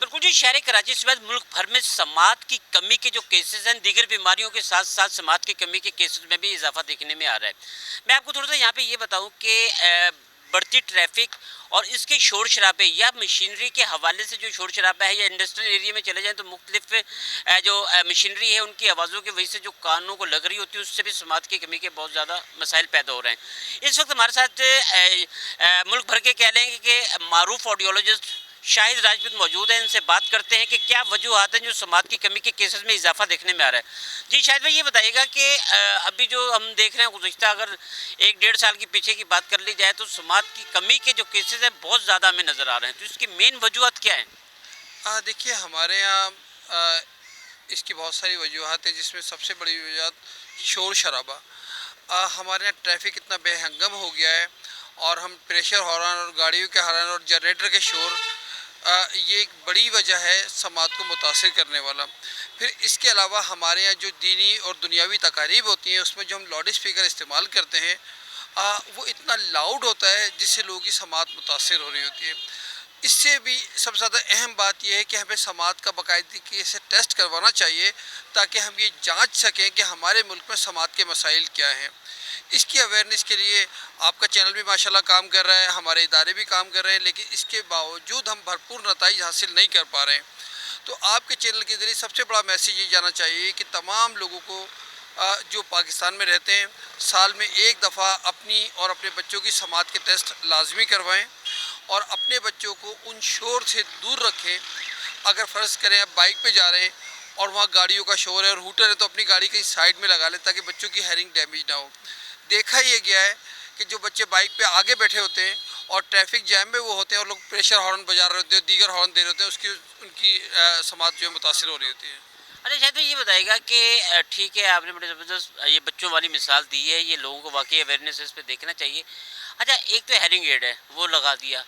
بالکल जी, शहर कराची से बाद मुल्क भर में समात की कमी के जो केसेस हैं, दीगर बीमारियों के साथ साथ समात की कमी के केसेस में भी इजाफा देखने में आ रहा है। मैं आपको थोड़ा सा यहाँ पे ये बताऊँ कि बढ़ती ट्रैफिक और इसके शोर शराबे या मशीनरी के हवाले से जो शोर शराबा है, या इंडस्ट्रियल एरिया में चले जाएं तो मुख्तलिफ जो मशीनरी है उनकी आवाज़ों की वजह से जो कानों को लग रही होती है, उससे भी समात की कमी के बहुत ज़्यादा मसाइल पैदा हो रहे हैं। इस वक्त हमारे साथ मुल्क भर के कह लेंगे कि मारूफ ऑडियोलॉजिस्ट शाहिद राजपूत मौजूद हैं। इनसे बात करते हैं कि क्या वजूहत हैं जो समात की कमी के केसेस में इजाफा देखने में आ रहा है। जी शाहिद भाई, ये बताइएगा कि अभी जो हम देख रहे हैं, गुज़श्ता अगर 1-1.5 साल की पीछे की बात कर ली जाए तो समात की कमी के जो केसेस हैं बहुत ज़्यादा हमें नज़र आ रहे हैं, तो इसकी मेन वजूहत क्या है? देखिए, हमारे यहाँ आ, इसकी बहुत सारी वजूहत है, जिसमें सबसे बड़ी वजूहत शोर शराबा। हमारे यहाँ ट्रैफिक इतना बेहंगम हो गया है, और हम प्रेशर हॉर्न और गाड़ियों के हॉर्न और जनरेटर के शोर, ये एक बड़ी वजह है समात को मुतासिर करने वाला। फिर इसके अलावा हमारे यहाँ जो दीनी और दुनियावी तकारीब होती हैं, उसमें जो हम लाउड स्पीकर इस्तेमाल करते हैं, वो इतना लाउड होता है जिससे लोगों की समात मुतासिर हो रही होती है। इससे भी सबसे ज़्यादा अहम बात यह है कि हमें समात का बाकायदगी से टेस्ट करवाना चाहिए, ताकि हम ये जांच सकें कि हमारे मुल्क में समात के मसाइल क्या हैं। इसकी अवेयरनेस के लिए आपका चैनल भी माशाल्लाह काम कर रहा है, हमारे इदारे भी काम कर रहे हैं, लेकिन इसके बावजूद हम भरपूर नताइज हासिल नहीं कर पा रहे हैं। तो आपके चैनल के ज़रिए सबसे बड़ा मैसेज ये जाना चाहिए कि तमाम लोगों को जो पाकिस्तान में रहते हैं, साल में एक दफ़ा अपनी और अपने बच्चों की समात के टेस्ट लाजमी करवाएं, और अपने बच्चों को उन शोर से दूर रखें। अगर फ़र्ज़ करें आप बाइक पे जा रहे हैं और वहाँ गाड़ियों का शोर है और हूटर है, तो अपनी गाड़ी कहीं साइड में लगा लें ताकि बच्चों की हेयरिंग डैमेज ना हो। देखा ये गया है कि जो बच्चे बाइक पे आगे बैठे होते हैं और ट्रैफिक जैम में वो होते हैं, और लोग प्रेशर हॉर्न बजा रहे होते हैं, दीगर हॉर्न दे रहे होते हैं, उसकी उनकी समात जो है मुतासिर हो रही होती है। अच्छा शायद तो ये बताएगा कि ठीक है, आपने बड़े ज़बरदस्त ये बच्चों वाली मिसाल दी है, ये लोगों को वाकई अवेयरनेस इस पे देखना चाहिए। अच्छा, एक तो हेयरिंग एड है वो लगा दिया,